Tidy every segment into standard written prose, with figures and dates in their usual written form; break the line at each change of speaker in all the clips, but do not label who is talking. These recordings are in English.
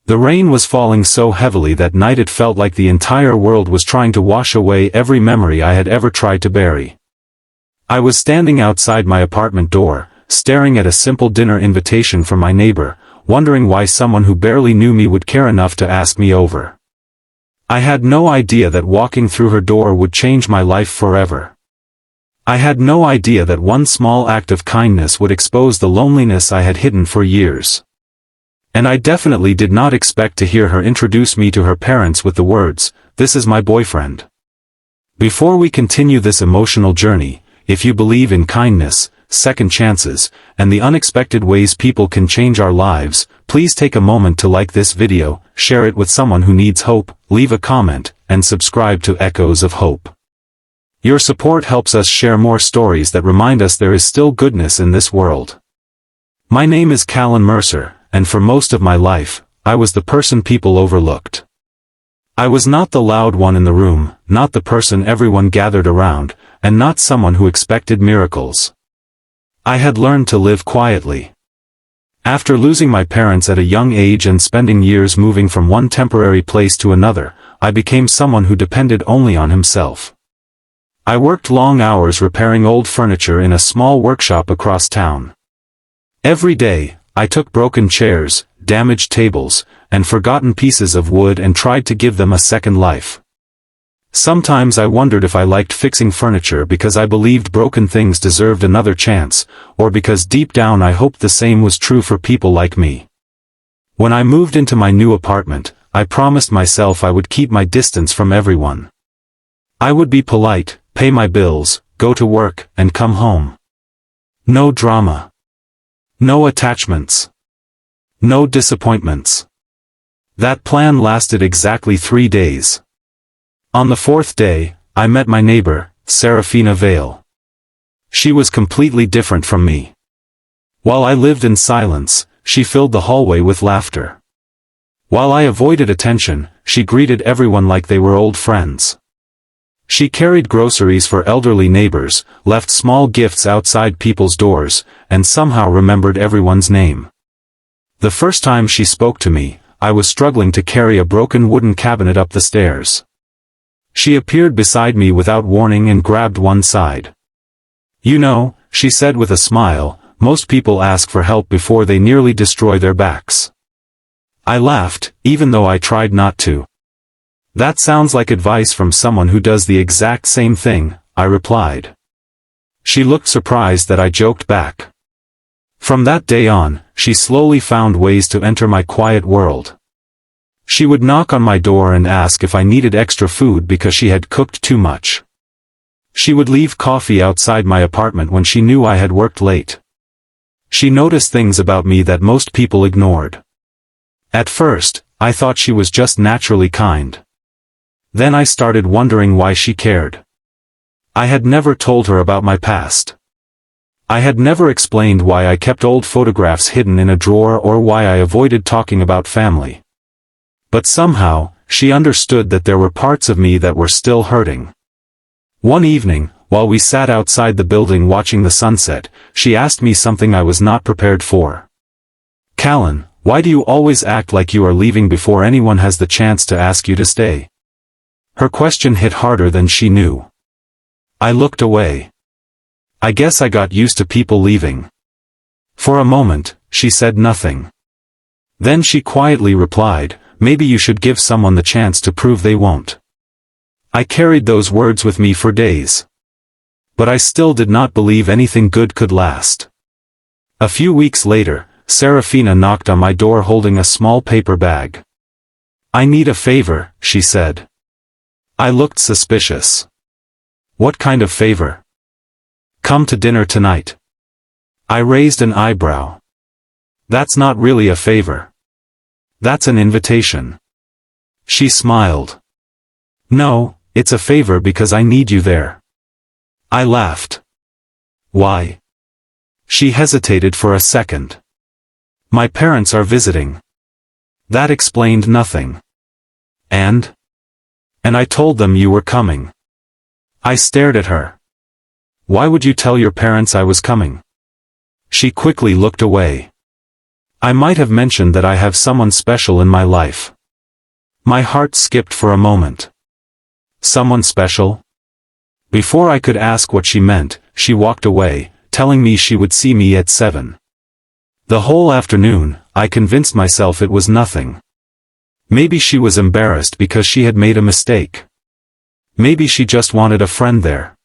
The rain was falling so heavily that night it felt like the entire world was trying to wash away every memory I had ever tried to bury. I was standing outside my apartment door, staring at a simple dinner invitation from my neighbor, wondering why someone who barely knew me would care enough to ask me over. I had no idea that walking through her door would change my life forever. I had no idea that one small act of kindness would expose the loneliness I had hidden for years. And I definitely did not expect to hear her introduce me to her parents with the words, "This is my boyfriend." Before we continue this emotional journey, if you believe in kindness, second chances, and the unexpected ways people can change our lives, please take a moment to like this video, share it with someone who needs hope, leave a comment, and subscribe to Echoes of Hope. Your support helps us share more stories that remind us there is still goodness in this world. My name is Callan Mercer, and for most of my life, I was the person people overlooked. I was not the loud one in the room, not the person everyone gathered around, and not someone who expected miracles. I had learned to live quietly. After losing my parents at a young age and spending years moving from one temporary place to another, I became someone who depended only on himself. I worked long hours repairing old furniture in a small workshop across town. Every day, I took broken chairs, damaged tables, and forgotten pieces of wood and tried to give them a second life. Sometimes I wondered if I liked fixing furniture because I believed broken things deserved another chance, or because deep down I hoped the same was true for people like me. When I moved into my new apartment, I promised myself I would keep my distance from everyone. I would be polite, pay my bills, go to work, and come home. No drama. No attachments. No disappointments. That plan lasted exactly 3 days. On the 4th day, I met my neighbor, Seraphina. She was completely different from me. While I lived in silence, she filled the hallway with laughter. While I avoided attention, she greeted everyone like they were old friends. She carried groceries for elderly neighbors, left small gifts outside people's doors, and somehow remembered everyone's name. The first time she spoke to me, I was struggling to carry a broken wooden cabinet up the stairs. She appeared beside me without warning and grabbed one side. "You know," she said with a smile, "most people ask for help before they nearly destroy their backs." I laughed, even though I tried not to. "That sounds like advice from someone who does the exact same thing," I replied. She looked surprised that I joked back. From that day on, she slowly found ways to enter my quiet world. She would knock on my door and ask if I needed extra food because she had cooked too much. She would leave coffee outside my apartment when she knew I had worked late. She noticed things about me that most people ignored. At first, I thought she was just naturally kind. Then I started wondering why she cared. I had never told her about my past. I had never explained why I kept old photographs hidden in a drawer or why I avoided talking about family. But somehow, she understood that there were parts of me that were still hurting. One evening, while we sat outside the building watching the sunset, she asked me something I was not prepared for. "Callan, why do you always act like you are leaving before anyone has the chance to ask you to stay?" Her question hit harder than she knew. I looked away. I guess I got used to people leaving. For a moment, she said nothing. Then she quietly replied, "Maybe you should give someone the chance to prove they won't." I carried those words with me for days. But I still did not believe anything good could last. A few weeks later, Seraphina knocked on my door holding a small paper bag. "I need a favor," she said. I looked suspicious. "What kind of favor?" "Come to dinner tonight." I raised an eyebrow. "That's not really a favor. That's an invitation." She smiled. "No, it's a favor because I need you there." I laughed. "Why?" She hesitated for a second. "My parents are visiting." That explained nothing. And I told them you were coming." I stared at her. "Why would you tell your parents I was coming?" She quickly looked away. I might have mentioned that I have someone special in my life. My heart skipped for a moment. Someone special? Before I could ask what she meant, she walked away, telling me she would see me at 7. The whole afternoon, I convinced myself it was nothing. Maybe she was embarrassed because she had made a mistake. Maybe she just wanted a friend there.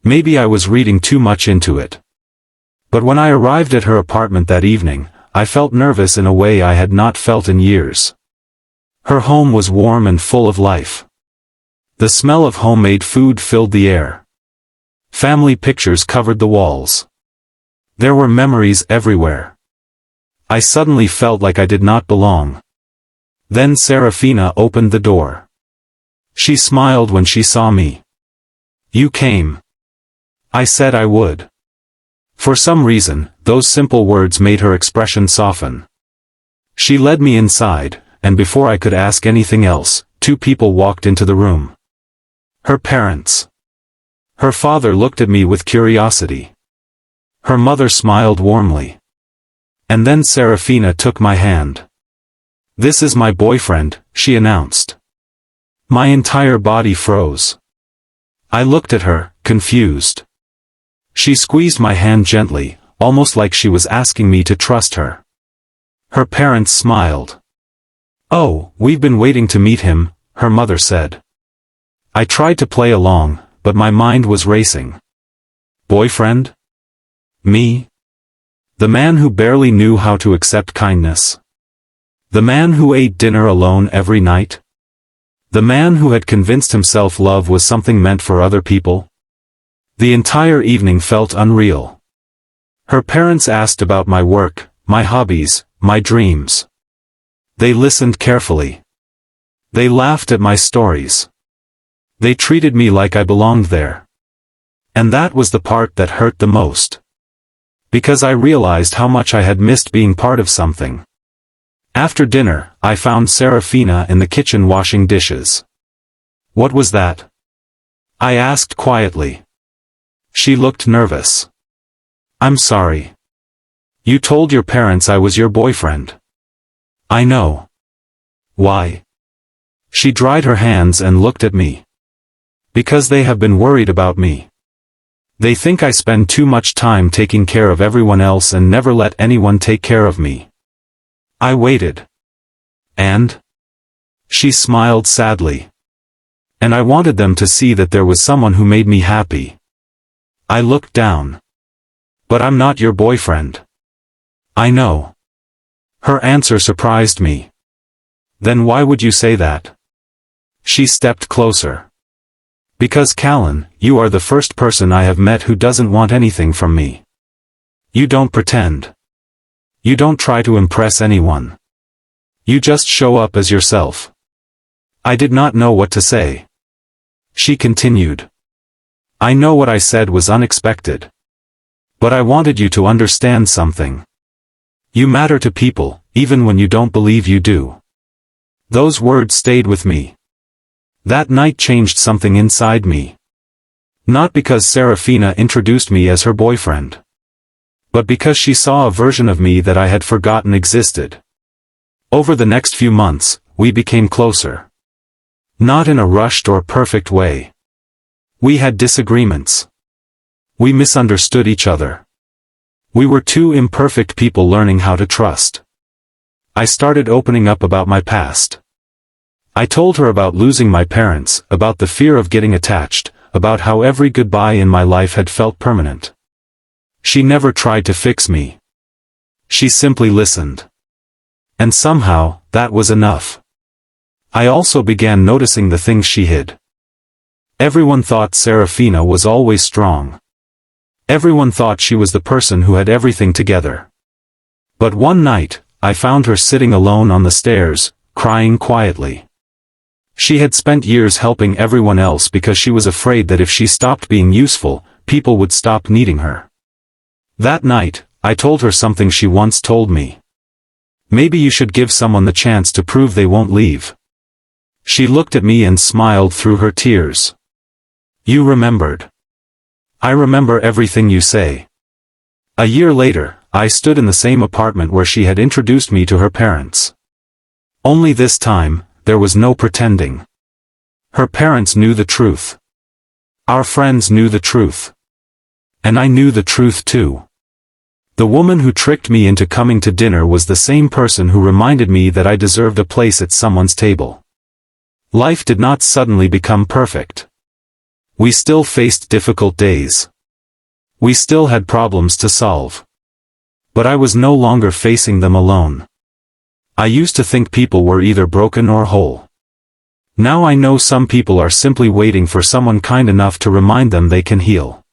Maybe I was reading too much into it. But when I arrived at her apartment that evening, I felt nervous in a way I had not felt in years. Her home was warm and full of life. The smell of homemade food filled the air. Family pictures covered the walls. There were memories everywhere. I suddenly felt like I did not belong. Then Seraphina opened the door. She smiled when she saw me. "You came." I said I would. For some reason, those simple words made her expression soften. She led me inside, and before I could ask anything else, 2 people walked into the room. Her parents. Her father looked at me with curiosity. Her mother smiled warmly. And then Seraphina took my hand. "This is my boyfriend," she announced. My entire body froze. I looked at her, confused. She squeezed my hand gently, almost like she was asking me to trust her. Her parents smiled. "Oh, we've been waiting to meet him," her mother said. I tried to play along, but my mind was racing. Boyfriend? Me? The man who barely knew how to accept kindness. The man who ate dinner alone every night. The man who had convinced himself love was something meant for other people. The entire evening felt unreal. Her parents asked about my work, my hobbies, my dreams. They listened carefully. They laughed at my stories. They treated me like I belonged there. And that was the part that hurt the most. Because I realized how much I had missed being part of something. After dinner, I found Seraphina in the kitchen washing dishes. "What was that?" I asked quietly. She looked nervous. "I'm sorry. You told your parents I was your boyfriend." "I know." "Why?" She dried her hands and looked at me. "Because they have been worried about me. They think I spend too much time taking care of everyone else and never let anyone take care of me." I waited. "And?" She smiled sadly. "And I wanted them to see that there was someone who made me happy." I looked down. "But I'm not your boyfriend." "I know." Her answer surprised me. "Then why would you say that?" She stepped closer. "Because Callan, you are the first person I have met who doesn't want anything from me. You don't pretend. You don't try to impress anyone. You just show up as yourself." I did not know what to say. She continued. "I know what I said was unexpected. But I wanted you to understand something. You matter to people, even when you don't believe you do." Those words stayed with me. That night changed something inside me. Not because Seraphina introduced me as her boyfriend. But because she saw a version of me that I had forgotten existed. Over the next few months, we became closer. Not in a rushed or perfect way. We had disagreements. We misunderstood each other. We were 2 imperfect people learning how to trust. I started opening up about my past. I told her about losing my parents, about the fear of getting attached, about how every goodbye in my life had felt permanent. She never tried to fix me. She simply listened. And somehow, that was enough. I also began noticing the things she hid. Everyone thought Seraphina was always strong. Everyone thought she was the person who had everything together. But one night, I found her sitting alone on the stairs, crying quietly. She had spent years helping everyone else because she was afraid that if she stopped being useful, people would stop needing her. That night, I told her something she once told me. "Maybe you should give someone the chance to prove they won't leave." She looked at me and smiled through her tears. "You remembered." "I remember everything you say." A year later, I stood in the same apartment where she had introduced me to her parents. Only this time, there was no pretending. Her parents knew the truth. Our friends knew the truth. And I knew the truth too. The woman who tricked me into coming to dinner was the same person who reminded me that I deserved a place at someone's table. Life did not suddenly become perfect. We still faced difficult days. We still had problems to solve. But I was no longer facing them alone. I used to think people were either broken or whole. Now I know some people are simply waiting for someone kind enough to remind them they can heal.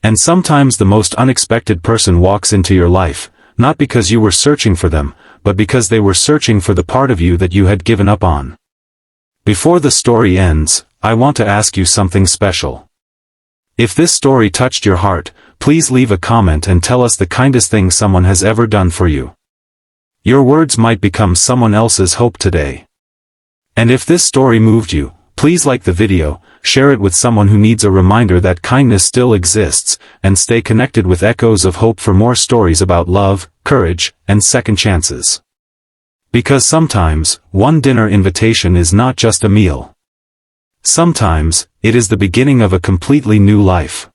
And sometimes the most unexpected person walks into your life, not because you were searching for them, but because they were searching for the part of you that you had given up on. Before the story ends, I want to ask you something special. If this story touched your heart, please leave a comment and tell us the kindest thing someone has ever done for you. Your words might become someone else's hope today. And if this story moved you, please like the video, share it with someone who needs a reminder that kindness still exists, and stay connected with Echoes of Hope for more stories about love, courage, and second chances. Because sometimes, one dinner invitation is not just a meal. Sometimes, it is the beginning of a completely new life.